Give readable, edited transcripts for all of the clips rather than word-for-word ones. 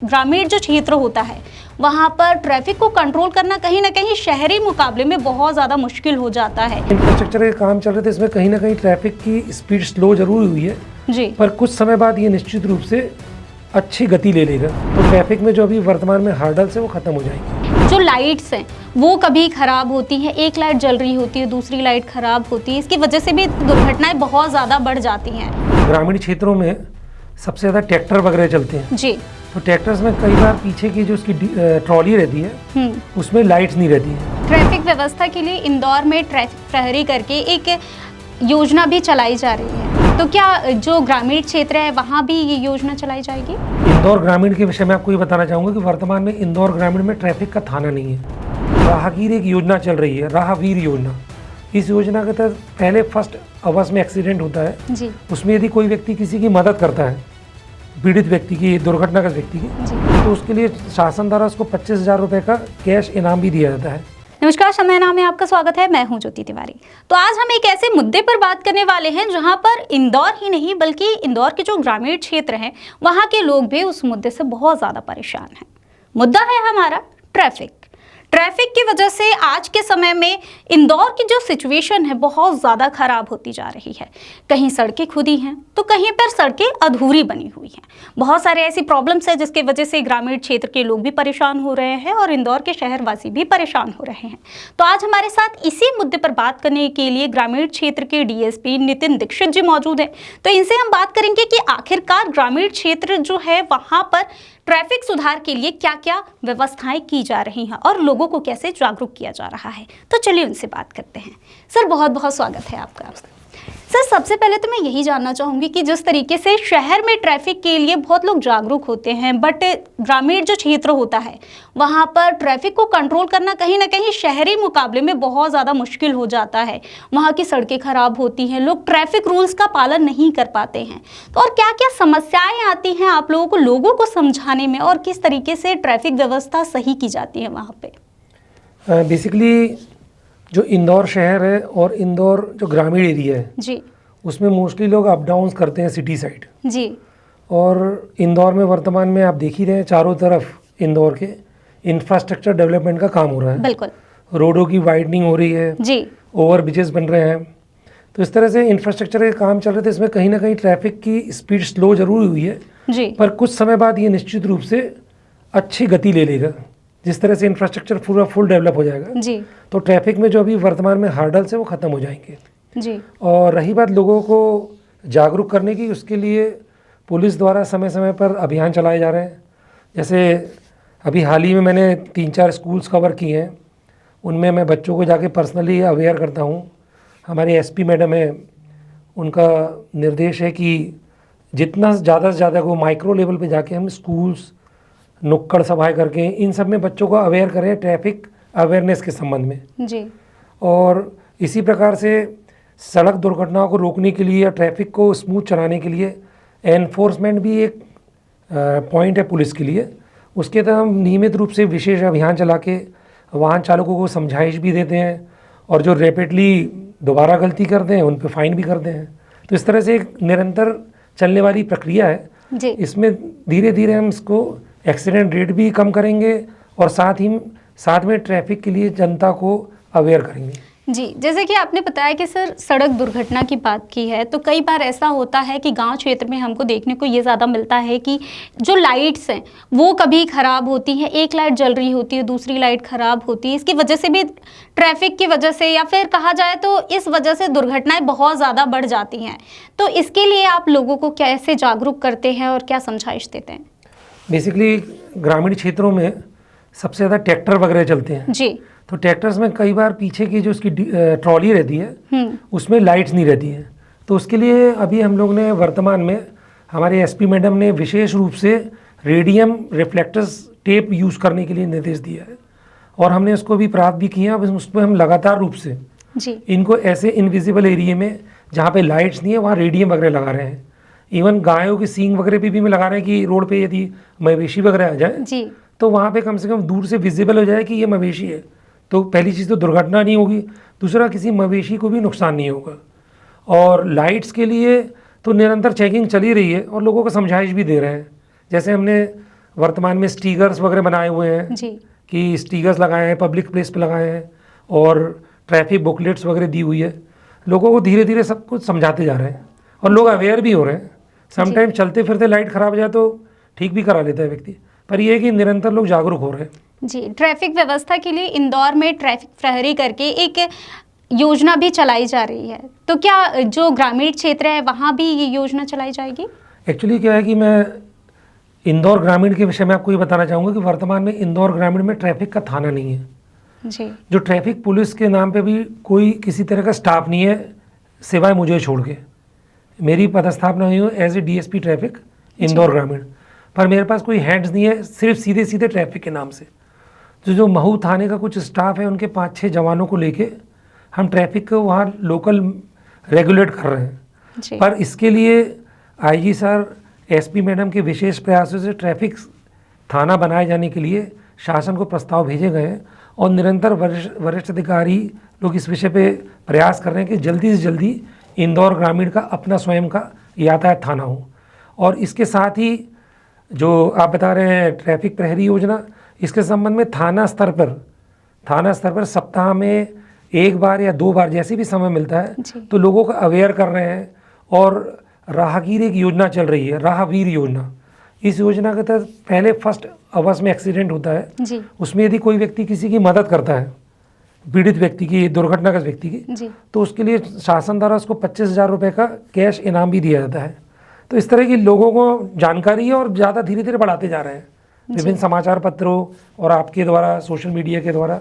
ग्रामीण जो क्षेत्र होता है वहाँ पर ट्रैफिक को कंट्रोल करना कहीं ना कहीं शहरी मुकाबले में बहुत ज़्यादा मुश्किल हो जाता है। इंफ्रास्ट्रक्चर के काम चल रहे थे, इसमें कहीं ना कहीं ट्रैफिक की स्पीड स्लो जरूर हुई है जी, पर कुछ समय बाद ये निश्चित रूप से अच्छी गति ले लेगा। तो ट्रैफिक में जो अभी वर्तमान में हर्डल्स है वो खत्म हो जाएंगे। जो लाइट्स हैं वो कभी खराब होती हैं, एक लाइट जल रही होती है, दूसरी लाइट खराब होती है, इसकी वजह से भी दुर्घटनाएं बहुत ज़्यादा बढ़ जाती हैं। ग्रामीण क्षेत्रों में सबसे ज़्यादा ट्रैक्टर वगैरह चलते हैं जी, तो ट्रैक्टर्स में कई बार पीछे की जो उसकी ट्रॉली रहती है उसमें लाइट्स नहीं रहती है। ट्रैफिक व्यवस्था के लिए इंदौर में ट्रैफिक प्रहरी करके एक योजना भी चलाई जा रही है, तो क्या जो ग्रामीण क्षेत्र है वहाँ भी ये योजना चलाई जाएगी? इंदौर ग्रामीण के विषय में आपको ये बताना चाहूँगा कि वर्तमान में इंदौर ग्रामीण में ट्रैफिक का थाना नहीं है। राहगीर एक योजना चल रही है, राहवीर योजना। इस योजना के तहत पहले फर्स्ट आवर्स में एक्सीडेंट होता है जी, उसमें यदि कोई व्यक्ति किसी की मदद करता है, पीड़ित व्यक्ति की, दुर्घटनाग्रस्त व्यक्ति की, तो उसके लिए शासन द्वारा उसको 25,000 रुपये का कैश इनाम भी दिया जाता है। नमस्कार, समय नाम में आपका स्वागत है। मैं हूं ज्योति तिवारी। तो आज हम एक ऐसे मुद्दे पर बात करने वाले हैं जहां पर इंदौर ही नहीं बल्कि इंदौर के जो ग्रामीण क्षेत्र हैं वहां के लोग भी उस मुद्दे से बहुत ज़्यादा परेशान हैं। मुद्दा है हमारा ट्रैफिक। ट्रैफिक की वजह से आज के समय में इंदौर की जो सिचुएशन है बहुत ज़्यादा खराब होती जा रही है। कहीं सड़कें खुदी हैं तो कहीं पर सड़कें अधूरी बनी हुई हैं। बहुत सारे ऐसी प्रॉब्लम्स है जिसकी वजह से ग्रामीण क्षेत्र के लोग भी परेशान हो रहे हैं और इंदौर के शहरवासी भी परेशान हो रहे हैं। तो आज हमारे साथ इसी मुद्दे पर बात करने के लिए ग्रामीण क्षेत्र के डीएसपी नितिन दीक्षित जी मौजूद हैं। तो इनसे हम बात करेंगे कि आखिरकार ग्रामीण क्षेत्र जो है वहाँ पर ट्रैफिक सुधार के लिए क्या क्या व्यवस्थाएं की जा रही हैं और लोगों को कैसे जागरूक किया जा रहा है। तो चलिए उनसे बात करते हैं। सर, बहुत बहुत स्वागत है आपका। सर, सबसे पहले तो मैं यही जानना चाहूँगी कि जिस तरीके से शहर में ट्रैफिक के लिए बहुत लोग जागरूक होते हैं बट ग्रामीण जो क्षेत्र होता है वहाँ पर ट्रैफिक को कंट्रोल करना कहीं ना कहीं शहरी मुकाबले में बहुत ज़्यादा मुश्किल हो जाता है। वहाँ की सड़कें खराब होती हैं, लोग ट्रैफिक रूल्स का पालन नहीं कर पाते हैं। तो और क्या क्या समस्याएं आती हैं आप लोगों को समझाने में और किस तरीके से ट्रैफिक व्यवस्था सही की जाती है वहाँ पे? बेसिकली जो इंदौर शहर है और इंदौर जो ग्रामीण एरिया है जी, उसमें मोस्टली लोग अप डाउन्स करते हैं सिटी साइड। जी, और इंदौर में वर्तमान में आप देख ही रहे हैं चारों तरफ इंदौर के इंफ्रास्ट्रक्चर डेवलपमेंट का काम हो रहा है। बिल्कुल। रोडों की वाइडनिंग हो रही है, जी, ओवर ब्रिजेस बन रहे हैं। तो इस तरह से इंफ्रास्ट्रक्चर के काम चल रहे थे, इसमें कहीं ना कहीं ट्रैफिक की स्पीड स्लो जरूर हुई है जी, पर कुछ समय बाद ये निश्चित रूप से अच्छी गति ले लेगा। जिस तरह से इंफ्रास्ट्रक्चर पूरा फुल डेवलप हो जाएगा जी, तो ट्रैफिक में जो अभी वर्तमान में हर्डल्स है वो ख़त्म हो जाएंगे। जी, और रही बात लोगों को जागरूक करने की, उसके लिए पुलिस द्वारा समय समय पर अभियान चलाए जा रहे हैं। जैसे अभी हाल ही में मैंने 3-4 स्कूल्स कवर किए हैं, उनमें मैं बच्चों को जाके पर्सनली अवेयर करता हूँ। हमारे एसपी मैडम है, उनका निर्देश है कि जितना ज़्यादा से ज़्यादा को माइक्रो लेवल पे जाके हम स्कूल्स, नुक्कड़ सभाएं करके इन सब में बच्चों को अवेयर करें ट्रैफिक अवेयरनेस के संबंध में। जी, और इसी प्रकार से सड़क दुर्घटनाओं को रोकने के लिए या ट्रैफिक को स्मूथ चलाने के लिए एनफोर्समेंट भी एक पॉइंट है पुलिस के लिए। उसके तहत हम नियमित रूप से विशेष अभियान चला के वाहन चालकों को समझाइश भी देते हैं और जो रैपिडली दोबारा गलती करते हैं उन पर फाइन भी करते हैं। तो इस तरह से एक निरंतर चलने वाली प्रक्रिया है जी। इसमें धीरे धीरे हम इसको एक्सीडेंट रेट भी कम करेंगे और साथ में ट्रैफिक के लिए जनता को अवेयर करेंगे। जी, जैसे कि आपने बताया कि सर सड़क दुर्घटना की बात की है, तो कई बार ऐसा होता है कि गांव क्षेत्र में हमको देखने को ये ज़्यादा मिलता है कि जो लाइट्स हैं वो कभी ख़राब होती हैं, एक लाइट जल रही होती है, दूसरी लाइट ख़राब होती है। इसकी वजह से भी ट्रैफिक की वजह से या फिर कहा जाए तो इस वजह से दुर्घटनाएँ बहुत ज़्यादा बढ़ जाती हैं। तो इसके लिए आप लोगों को कैसे जागरूक करते हैं और क्या समझाइश देते हैं? बेसिकली ग्रामीण क्षेत्रों में सबसे ज़्यादा ट्रैक्टर वगैरह चलते हैं जी, तो ट्रैक्टर्स में कई बार पीछे की जो उसकी ट्रॉली रहती है उसमें लाइट्स नहीं रहती हैं। तो उसके लिए अभी हम लोग ने वर्तमान में हमारे एसपी मैडम ने विशेष रूप से रेडियम रिफ्लेक्टर्स टेप यूज़ करने के लिए निर्देश दिया है और हमने उसको भी प्राप्त भी किया। उस पर हम लगातार रूप से जी, इनको ऐसे इनविजिबल एरिया में जहाँ पे लाइट्स नहीं है वहाँ रेडियम वगैरह लगा रहे हैं। इवन गायों के सींग वगैरह पे भी मैं लगा रहे हैं कि रोड पे यदि मवेशी वगैरह आ जाए जी, तो वहाँ पे कम से कम दूर से विजिबल हो जाए कि ये मवेशी है। तो पहली चीज़ तो दुर्घटना नहीं होगी, दूसरा किसी मवेशी को भी नुकसान नहीं होगा। और लाइट्स के लिए तो निरंतर चेकिंग चली रही है और लोगों को समझाइश भी दे रहे हैं। जैसे हमने वर्तमान में स्टिकर्स वगैरह बनाए हुए हैं जी कि स्टिकर्स लगाए हैं, पब्लिक प्लेस पे लगाए हैं और ट्रैफिक बुकलेट्स वगैरह दी हुई है। लोगों को धीरे धीरे सब कुछ समझाते जा रहे हैं और लोग अवेयर भी हो रहे हैं। समटाइम चलते फिरते लाइट ख़राब हो जाए तो ठीक भी करा लेता है व्यक्ति, पर यह है कि निरंतर लोग जागरूक हो रहे हैं। जी, ट्रैफिक व्यवस्था के लिए इंदौर में ट्रैफिक प्रहरी करके एक योजना भी चलाई जा रही है, तो क्या जो ग्रामीण क्षेत्र है वहाँ भी ये योजना चलाई जाएगी? एक्चुअली क्या है कि मैं इंदौर ग्रामीण के विषय में आपको ये बताना चाहूँगा कि वर्तमान में इंदौर ग्रामीण में ट्रैफिक का थाना नहीं है। जी जो ट्रैफिक पुलिस के नाम पे भी कोई किसी तरह का स्टाफ नहीं है सिवाय मुझे छोड़ के। मेरी पदस्थापना हुई हो as a DSP traffic Indore ग्रामीण, पर मेरे पास कोई हैंड्स नहीं है, सिर्फ सीधे सीधे ट्रैफिक के नाम से। जो महू थाने का कुछ स्टाफ है उनके 5-6 जवानों को लेके हम ट्रैफिक को वहाँ लोकल रेगुलेट कर रहे हैं। जी पर इसके लिए आईजी सर, एसपी मैडम के विशेष प्रयासों से ट्रैफिक थाना बनाए जाने के लिए शासन को प्रस्ताव भेजे गए हैं और निरंतर वरिष्ठ अधिकारी लोग इस विषय पे प्रयास कर रहे हैं कि जल्दी से जल्दी इंदौर ग्रामीण का अपना स्वयं का यातायात थाना हो। और इसके साथ ही जो आप बता रहे हैं ट्रैफिक प्रहरी योजना, इसके संबंध में थाना स्तर पर सप्ताह में 1 बार या 2 बार जैसे भी समय मिलता है तो लोगों को अवेयर कर रहे हैं। और राहगीर एक योजना चल रही है, राहवीर योजना। इस योजना के तहत पहले फर्स्ट आवर्स में एक्सीडेंट होता है जी उसमें यदि कोई व्यक्ति किसी की मदद करता है, पीड़ित व्यक्ति की, दुर्घटनाग्रस्त व्यक्ति की, जी तो उसके लिए शासन द्वारा उसको 25,000 रुपये का कैश इनाम भी दिया जाता है। तो इस तरह की लोगों को जानकारी है और ज़्यादा धीरे धीरे बढ़ाते जा रहे हैं। विभिन्न समाचार पत्रों और आपके द्वारा, सोशल मीडिया के द्वारा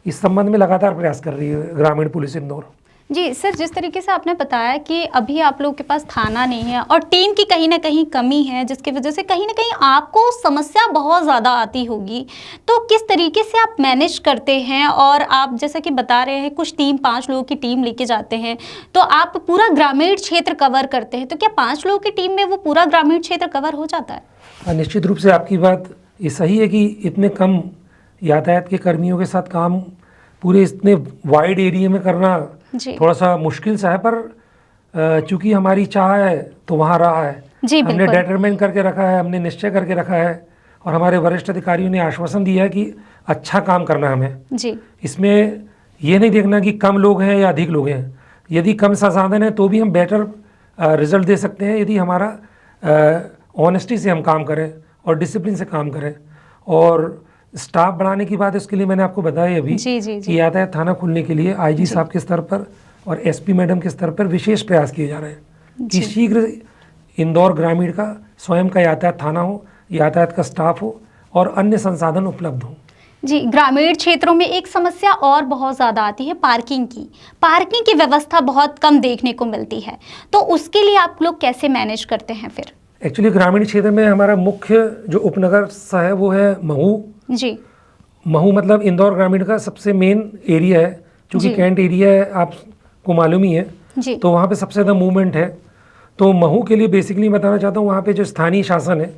इस संबंध में लगातार प्रयास कर रही है ग्रामीण पुलिस इंदौर। जी सर, जिस तरीके से आपने बताया कि अभी आप लोगों के पास थाना नहीं है और टीम की कहीं ना कहीं कमी है, जिसकी वजह से कहीं ना कहीं आपको समस्या बहुत ज़्यादा आती होगी, तो किस तरीके से आप मैनेज करते हैं? और आप जैसा कि बता रहे हैं कुछ टीम 5 लोगों की टीम लेके जाते हैं, तो आप पूरा ग्रामीण क्षेत्र कवर करते हैं, तो क्या 5 लोगों की टीम में वो पूरा ग्रामीण क्षेत्र कवर हो जाता है? निश्चित रूप से आपकी बात ये सही है कि इतने कम यातायात के कर्मियों के साथ काम पूरे इतने वाइड एरिया में करना थोड़ा सा मुश्किल सा है, पर चूंकि हमारी चाह है तो वहाँ रहा है। हमने डिटरमाइन करके रखा है, हमने निश्चय करके रखा है और हमारे वरिष्ठ अधिकारियों ने आश्वासन दिया है कि अच्छा काम करना है हमें जी। इसमें ये नहीं देखना कि कम लोग हैं या अधिक लोग हैं। यदि कम संसाधन है तो भी हम बेटर रिजल्ट दे सकते हैं यदि हमारा ऑनेस्टी से हम काम करें और डिसिप्लिन से काम करें। और स्टाफ बढ़ाने की बात, इसके लिए मैंने आपको बताया अभी कि यातायात थाना खुलने के लिए आईजी साहब के स्तर पर और एसपी मैडम के स्तर पर विशेष प्रयास किए जा रहे हैं कि शीघ्र इंदौर ग्रामीण का स्वयं का यातायात थाना हो, यातायात का स्टाफ हो और अन्य संसाधन उपलब्ध हो। जी, ग्रामीण क्षेत्रों में एक समस्या और बहुत ज़्यादा आती है पार्किंग की व्यवस्था बहुत कम देखने को मिलती है, तो उसके लिए आप लोग कैसे मैनेज करते हैं फिर? एक्चुअली ग्रामीण क्षेत्र में हमारा मुख्य जो उपनगर सा है वो है महू जी। महू मतलब इंदौर ग्रामीण का सबसे मेन एरिया है, क्योंकि कैंट एरिया है आपको मालूम ही है जी। तो वहाँ पे सबसे ज़्यादा मूवमेंट है। तो महू के लिए बेसिकली बताना चाहता हूँ, वहाँ पे जो स्थानीय शासन है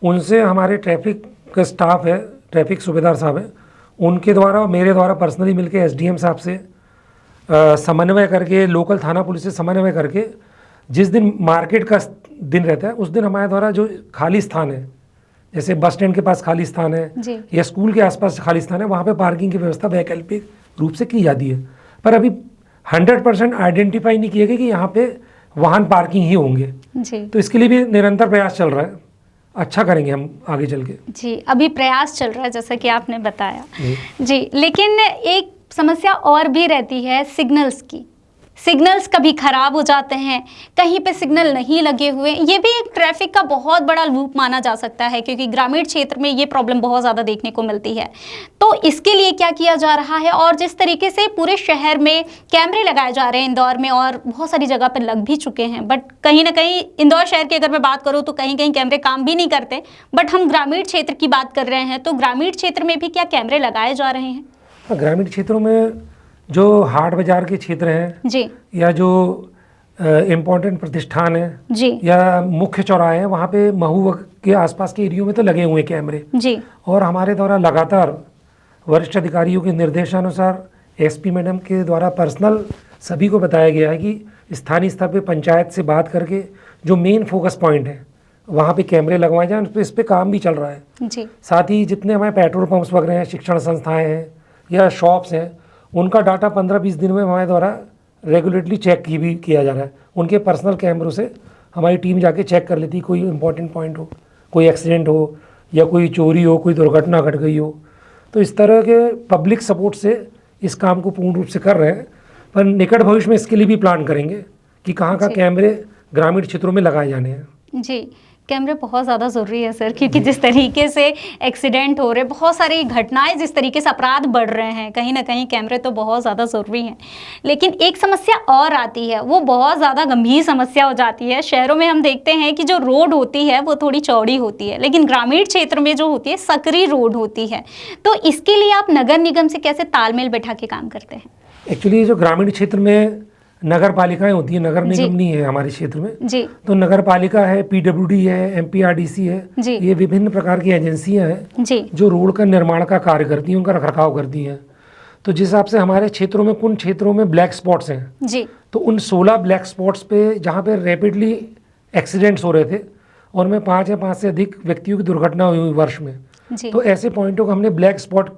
उनसे हमारे ट्रैफिक का स्टाफ है, ट्रैफिक सूबेदार साहब हैं, उनके द्वारा मेरे द्वारा पर्सनली मिलके एसडीएम साहब से समन्वय करके, लोकल थाना पुलिस से समन्वय करके, जिस दिन मार्केट का दिन रहता है उस दिन हमारे द्वारा जो खाली स्थान है, जैसे बस स्टैंड के पास खाली स्थान है या स्कूल के आसपास खाली स्थान है, वहाँ पे पार्किंग की व्यवस्था वैकल्पिक रूप से की जाती है। पर अभी 100% आइडेंटिफाई नहीं किया गया कि यहाँ पे वाहन पार्किंग ही होंगे जी। तो इसके लिए भी निरंतर प्रयास चल रहा है, अच्छा करेंगे हम आगे चल के। जी, अभी प्रयास चल रहा है जैसा कि आपने बताया जी। लेकिन एक समस्या और भी रहती है सिग्नल्स की। सिग्नल्स कभी ख़राब हो जाते हैं, कहीं पे सिग्नल नहीं लगे हुए, ये भी एक ट्रैफिक का बहुत बड़ा लूप माना जा सकता है, क्योंकि ग्रामीण क्षेत्र में ये प्रॉब्लम बहुत ज़्यादा देखने को मिलती है। तो इसके लिए क्या किया जा रहा है? और जिस तरीके से पूरे शहर में कैमरे लगाए जा रहे हैं इंदौर में, और बहुत सारी जगह पर लग भी चुके हैं, बट कहीं ना कहीं इंदौर शहर की अगर मैं बात करूँ तो कहीं कहीं कैमरे काम भी नहीं करते, बट हम ग्रामीण क्षेत्र की बात कर रहे हैं, तो ग्रामीण क्षेत्र में भी क्या कैमरे लगाए जा रहे हैं? ग्रामीण क्षेत्रों में जो हाट बाजार के क्षेत्र हैं जी, या जो इम्पोर्टेंट प्रतिष्ठान है जी, या मुख्य चौराहे हैं, वहाँ पे महू के आसपास के एरियो में तो लगे हुए कैमरे जी। और हमारे द्वारा लगातार वरिष्ठ अधिकारियों के निर्देशानुसार एसपी मैडम के द्वारा पर्सनल सभी को बताया गया है कि स्थानीय स्तर पे पंचायत से बात करके जो मेन फोकस पॉइंट है वहाँ पे कैमरे लगवाए जाएं। इस पे काम भी चल रहा है। जी साथ ही जितने हमारे पेट्रोल पंप्स वगैरह हैं, शिक्षण संस्थाएं हैं या शॉप्स हैं, उनका डाटा 15-20 दिन में हमारे द्वारा रेगुलेटली चेक भी किया जा रहा है। उनके पर्सनल कैमरों से हमारी टीम जाके चेक कर लेती है, कोई इंपॉर्टेंट पॉइंट हो, कोई एक्सीडेंट हो या कोई चोरी हो, कोई दुर्घटना घट गई हो। तो इस तरह के पब्लिक सपोर्ट से इस काम को पूर्ण रूप से कर रहे हैं। पर निकट भविष्य में इसके लिए भी प्लान करेंगे कि कहाँ कहाँ कैमरे ग्रामीण क्षेत्रों में लगाए जाने हैं। जी, कैमरे बहुत ज़्यादा ज़रूरी है सर, क्योंकि जिस तरीके से एक्सीडेंट हो रहे, बहुत सारी घटनाएं, जिस तरीके से अपराध बढ़ रहे हैं, कहीं ना कहीं कैमरे तो बहुत ज़्यादा ज़रूरी हैं। लेकिन एक समस्या और आती है, वो बहुत ज़्यादा गंभीर समस्या हो जाती है। शहरों में हम देखते हैं कि जो रोड होती है वो थोड़ी चौड़ी होती है, लेकिन ग्रामीण क्षेत्र में जो होती है सकरी रोड होती है। तो इसके लिए आप नगर निगम से कैसे तालमेल बैठा के काम करते हैं? एक्चुअली जो ग्रामीण क्षेत्र में नगर पालिकाएं होती हैं, नगर निगम नहीं है हमारे क्षेत्र में जी। तो नगर पालिका है, पीडब्ल्यूडी है, एमपीआरडीसी है, ये विभिन्न प्रकार की एजेंसियां हैं जो रोड का निर्माण का कार्य करती हैं, उनका रखरखाव करती हैं। तो जिस हिसाब से हमारे क्षेत्रों में कुछ क्षेत्रों में ब्लैक स्पॉट्स हैं जी, तो उन 16 ब्लैक स्पॉट्स पे जहाँ पे रैपिडली एक्सीडेंट्स हो रहे थे और उनमें 5 या 5 से अधिक व्यक्तियों की दुर्घटना हुई वर्ष में, तो ऐसे पॉइंटों को हमने ब्लैक स्पॉट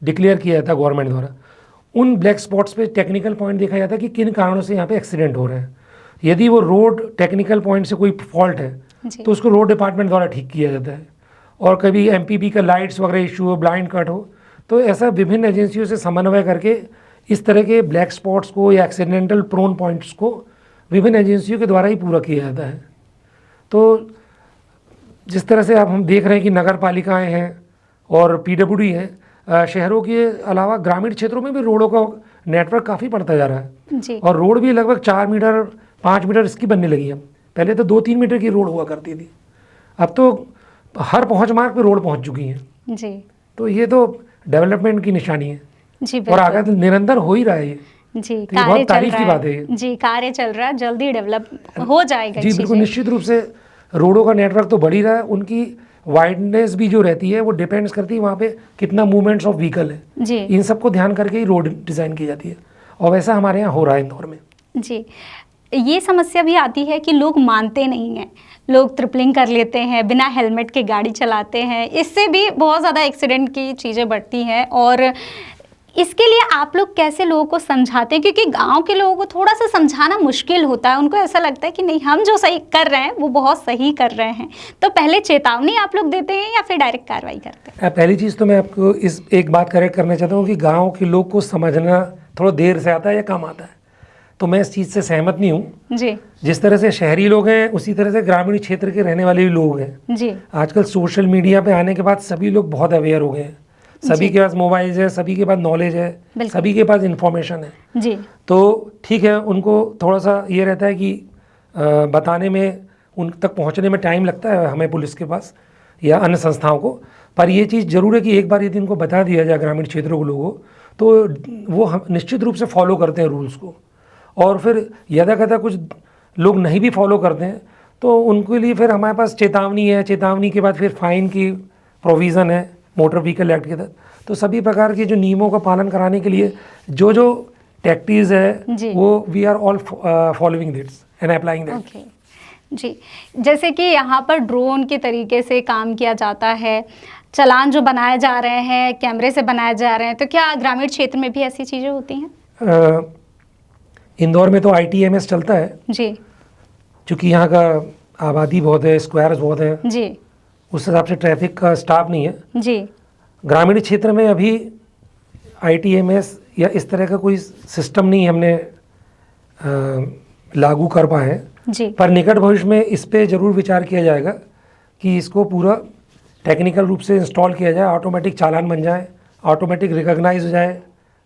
डिक्लेयर किया था गवर्नमेंट द्वारा। उन ब्लैक स्पॉट्स पे टेक्निकल पॉइंट देखा जाता है कि किन कारणों से यहाँ पे एक्सीडेंट हो रहे हैं। यदि वो रोड टेक्निकल पॉइंट से कोई फॉल्ट है तो उसको रोड डिपार्टमेंट द्वारा ठीक किया जाता है। और कभी एमपीबी का लाइट्स वगैरह इशू हो, ब्लाइंड कट हो, तो ऐसा विभिन्न एजेंसियों से समन्वय करके इस तरह के ब्लैक स्पॉट्स को या एक्सीडेंटल प्रोन पॉइंट्स को विभिन्न एजेंसियों के द्वारा ही पूरा किया जाता है। तो जिस तरह से अब हम देख रहे हैं कि नगर पालिकाएँ हैं और पीडब्ल्यूडी हैं, शहरों के अलावा ग्रामीण क्षेत्रों में भी रोडों का नेटवर्क काफ़ी बढ़ता जा रहा है जी। और रोड भी लगभग 4 मीटर 5 मीटर इसकी बनने लगी है। पहले तो 2-3 मीटर की रोड हुआ करती थी, अब तो हर पहुंच मार्ग पे रोड पहुंच चुकी हैं जी। तो ये तो डेवलपमेंट की निशानी है जी, और आगे तो निरंतर हो ही रहा है ये। जी, तो ये बहुत तारीफ की बात है ये। जी, कार्य चल रहा है, जल्दी डेवलप हो जाएगा। जी बिल्कुल, निश्चित रूप से रोडों का नेटवर्क तो बढ़ ही रहा है, उनकी वाइडनेस भी जो रहती है वो डिपेंड्स करती है वहाँ पे कितना मूवमेंट्स ऑफ व्हीकल है जी। इन सबको ध्यान करके ही रोड डिज़ाइन की जाती है और वैसा हमारे यहाँ हो रहा है इंदौर में। जी, ये समस्या भी आती है कि लोग मानते नहीं हैं, लोग ट्रिपलिंग कर लेते हैं, बिना हेलमेट के गाड़ी चलाते हैं, इससे भी बहुत ज़्यादा एक्सीडेंट की चीज़ें बढ़ती हैं। और इसके लिए आप लोग कैसे लोगों को समझाते हैं? क्योंकि गांव के लोगों को थोड़ा सा समझाना मुश्किल होता है, उनको ऐसा लगता है कि नहीं, हम जो सही कर रहे हैं वो बहुत सही कर रहे हैं। तो पहले चेतावनी आप लोग देते हैं या फिर डायरेक्ट कार्रवाई करते हैं? पहली चीज़ तो मैं आपको इस एक बात करेक्ट करना चाहता हूँ कि गाँव के लोग को समझना थोड़ा देर से आता है या कम आता है, तो मैं इस चीज़ से सहमत नहीं हूँ। जी। जिस तरह से शहरी लोग हैं उसी तरह से ग्रामीण क्षेत्र के रहने वाले भी लोग हैं। जी। आजकल सोशल मीडिया पे आने के बाद सभी लोग बहुत अवेयर हो गए हैं, सभी के पास मोबाइल है, सभी के पास नॉलेज है, सभी के पास इंफॉर्मेशन है। जी। तो ठीक है, उनको थोड़ा सा ये रहता है कि बताने में, उन तक पहुंचने में टाइम लगता है हमें पुलिस के पास या अन्य संस्थाओं को। पर ये चीज़ ज़रूर है कि एक बार यदि इनको बता दिया जाए ग्रामीण क्षेत्रों के लोगों तो वो निश्चित रूप से फॉलो करते हैं रूल्स को। और फिर यदा कदा कुछ लोग नहीं भी फॉलो करते हैं तो उनके लिए फिर हमारे पास चेतावनी है, चेतावनी के बाद फिर फाइन की प्रोविज़न है मोटर व्हीकल एक्ट के तहत। तो सभी प्रकार के जो नियमों का पालन कराने के लिए जो जो टैक्टिस है वो we are all following these and applying that. जी, जैसे कि यहाँ पर ड्रोन के तरीके से काम किया जाता है, चालान जो बनाए जा रहे हैं कैमरे से बनाए जा रहे हैं, तो क्या ग्रामीण क्षेत्र में भी ऐसी चीज़ें होती हैं? इंदौर में तो ITMS चलता है जी, क्योंकि यहाँ का आबादी बहुत है, स्क्वायर्स बहुत है जी, उस हिसाब से ट्रैफिक का स्टाफ नहीं है जी। ग्रामीण क्षेत्र में। अभी ITMS या इस तरह का कोई सिस्टम नहीं हमने लागू कर पाए हैं जी। पर निकट भविष्य में इस पे ज़रूर विचार किया जाएगा कि इसको पूरा टेक्निकल रूप से इंस्टॉल किया जाए, ऑटोमेटिक चालान बन जाए, ऑटोमेटिक रिकॉग्नाइज हो जाए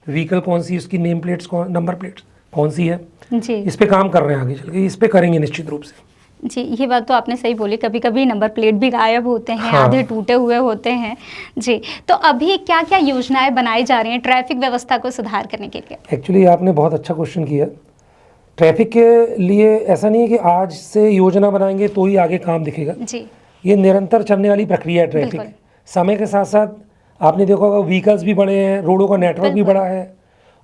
व्हीकल कौन सी, उसकी नेम प्लेट्स कौन, नंबर प्लेट्स कौन सी है। जी, इस पे काम कर रहे हैं, आगे चल के इस पे करेंगे निश्चित रूप से। जी, ये बात तो आपने सही बोली, कभी कभी नंबर प्लेट भी गायब होते हैं, हाँ। आधे टूटे हुए होते हैं। जी, तो अभी क्या क्या योजनाएं बनाई जा रही हैं ट्रैफिक व्यवस्था को सुधार करने के लिए? एक्चुअली आपने बहुत अच्छा क्वेश्चन किया। ट्रैफिक के लिए ऐसा नहीं है कि आज से योजना बनाएंगे तो ही आगे काम दिखेगा। जी, ये निरंतर चलने वाली प्रक्रिया है ट्रैफिक। समय के साथ साथ आपने देखा होगा व्हीकल्स भी बढ़े हैं, रोडों का नेटवर्क भी बढ़ा है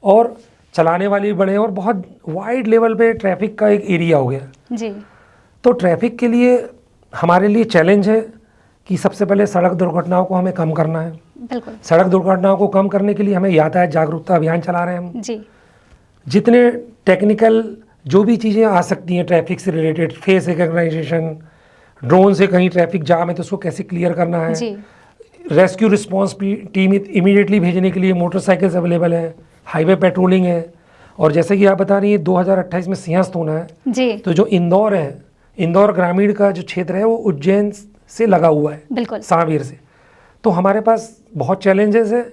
और चलाने वाले भी बढ़े हैं और बहुत वाइड लेवल पे ट्रैफिक का एक एरिया हो गया। जी, तो ट्रैफिक के लिए हमारे लिए चैलेंज है कि सबसे पहले सड़क दुर्घटनाओं को हमें कम करना है। बिल्कुल सड़क दुर्घटनाओं को कम करने के लिए हमें यातायात जागरूकता अभियान चला रहे हैं हम। जी जितने टेक्निकल जो भी चीज़ें आ सकती हैं ट्रैफिक से रिलेटेड, फेस रिकग्नाइजेशन, ड्रोन से कहीं ट्रैफिक जाम है तो उसको कैसे क्लियर करना है, जी रेस्क्यू रिस्पांस टीम इमीडिएटली भेजने के लिए मोटरसाइकिल्स अवेलेबल हैं, हाईवे पेट्रोलिंग है। और जैसे कि आप बता रही हैं 2028 में सिंहस्थ होना है, जी तो जो इंदौर है, इंदौर ग्रामीण का जो क्षेत्र है वो उज्जैन से लगा हुआ है, बिल्कुल सांवेर से। तो हमारे पास बहुत चैलेंजेस है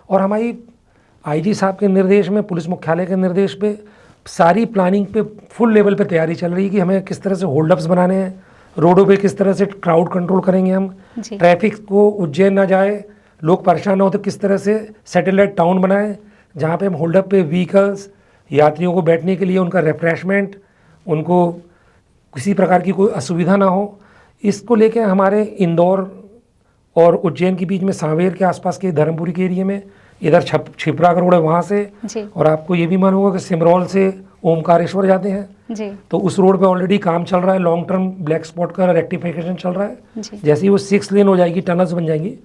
और हमारी आईजी साहब के निर्देश में, पुलिस मुख्यालय के निर्देश पे सारी प्लानिंग पे फुल लेवल पे तैयारी चल रही है कि हमें किस तरह से होल्डअप्स बनाने हैं, रोडों पे किस तरह से क्राउड कंट्रोल करेंगे हम, जी ट्रैफिक को उज्जैन ना जाए, लोग परेशान ना हो तो किस तरह से सैटेलाइट टाउन बनाएं जहाँ पे हम होल्डअप पे व्हीकल्स, यात्रियों को बैठने के लिए उनका रिफ्रेशमेंट, उनको किसी प्रकार की कोई असुविधा ना हो। इसको लेके हमारे इंदौर और उज्जैन के बीच में सांवेर के आसपास के धर्मपुरी के एरिया में, इधर छिपरा का रोड है वहाँ से, जी और आपको ये भी मालूम होगा कि सिमरौल से ओमकारेश्वर जाते हैं, जी तो उस रोड पे ऑलरेडी काम चल रहा है, लॉन्ग टर्म ब्लैक स्पॉट का रेक्टिफिकेशन चल रहा है। जी जैसे ही वो 6 लेन हो जाएगी, टनल्स बन जाएंगी,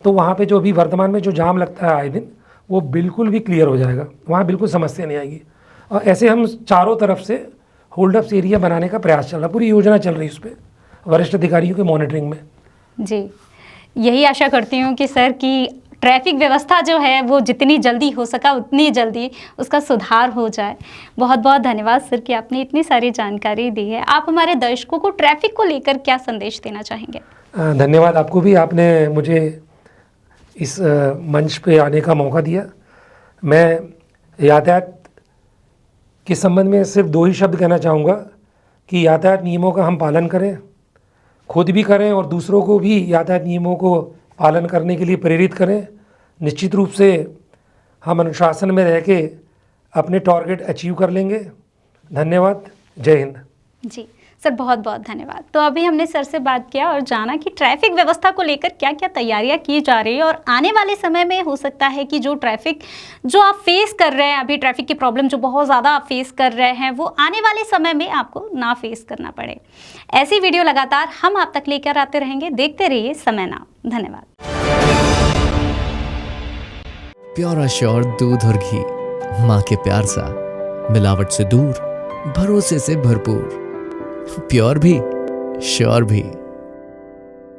तो वहाँ पे जो अभी वर्तमान में जो जाम लगता है आए दिन, वो बिल्कुल भी क्लियर हो जाएगा, वहाँ बिल्कुल समस्या नहीं आएगी। और ऐसे हम चारों तरफ से होल्डअप्स एरिया बनाने का प्रयास चल रहा है, पूरी योजना चल रही है उस पर वरिष्ठ अधिकारियों के मॉनिटरिंग में। जी यही आशा करती हूँ कि सर की ट्रैफिक व्यवस्था जो है वो जितनी जल्दी हो सका उतनी जल्दी उसका सुधार हो जाए। बहुत बहुत धन्यवाद सर कि आपने इतनी सारी जानकारी दी है। आप हमारे दर्शकों को ट्रैफिक को लेकर क्या संदेश देना चाहेंगे? धन्यवाद आपको भी, आपने मुझे इस मंच पे आने का मौका दिया। मैं यातायात के संबंध में सिर्फ 2 ही शब्द कहना चाहूँगा कि यातायात नियमों का हम पालन करें, खुद भी करें और दूसरों को भी यातायात नियमों को पालन करने के लिए प्रेरित करें। निश्चित रूप से हम अनुशासन में रह के अपने टारगेट अचीव कर लेंगे। धन्यवाद, जय हिंद। जी सर बहुत बहुत धन्यवाद। तो अभी हमने सर से बात किया और जाना कि ट्रैफिक व्यवस्था को लेकर क्या क्या तैयारियां की जा रही है और आने वाले समय में हो सकता है कि जो ट्रैफिक जो आप फेस कर रहे हैं अभी, ट्रैफिक की प्रॉब्लम जो बहुत ज़्यादा आप फेस कर रहे हैं, वो आने वाले समय में आपको ना फेस करना पड़े। ऐसी वीडियो लगातार हम आप तक लेकर आते रहेंगे। देखते रहिए समय नाउ। धन्यवाद। प्योर एश्योर दूध और घी, माँ के प्यार सा, मिलावट से दूर, भरोसे से भरपूर, प्योर भी श्योर भी।